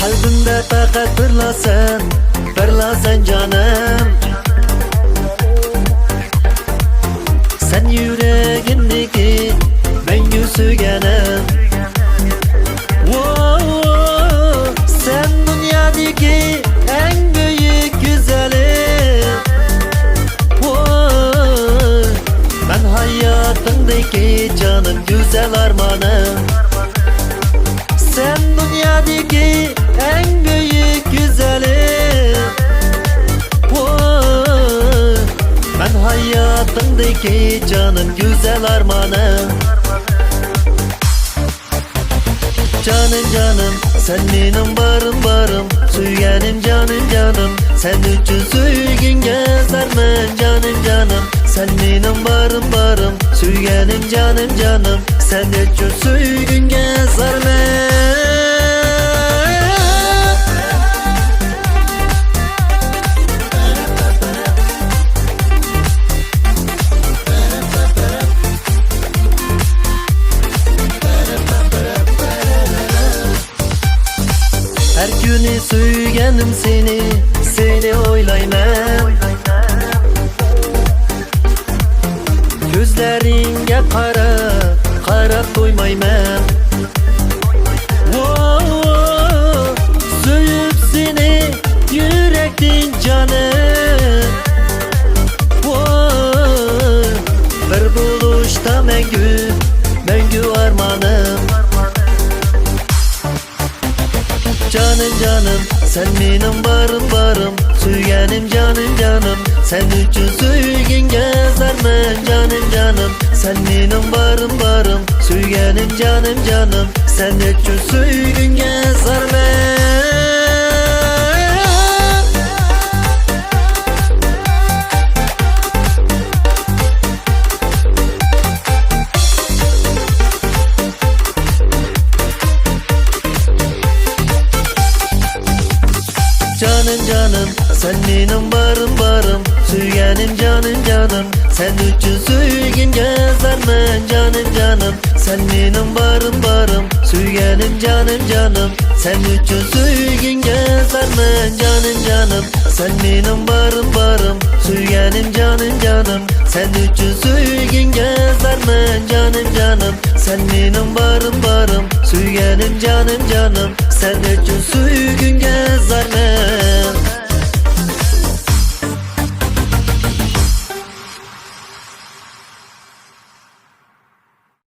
Kalbimde fakat birlasan canım. Sen yüreğimdeki mengü sügenim. Sen dünyadaki en büyük güzelim. Ben hayatımdaki canım, güzel armanım. Sen dünyadaki en büyük güzelim. Ben hayatımdaki canım, güzel armanım. Canım sen benim barım Süyenim canım sen üçün süygün gezermen canım sen benim barım Süyenim canım sen üçün süygün gezermen. Her günü süygenim seni oylayman. Gözleringe qarab doymayman. Söyüp seni yürektin canım. Bir buluşta mengü armanım. Canım sen benim barım Süyenim canım sen üçün süygün gezermen canım sen benim barım Süyenim canım sen üçün süygün gezermen. Canım sen benim barım Süyenim canım sen üçün süygün gezermen canım sen benim barım Süyenim canım sen üçün süygün gezermen canım sen benim barım Süyenim canım sen üçün süygün gezermen canım sen benim barım Süyenim canım sen üçün süygün gezermen.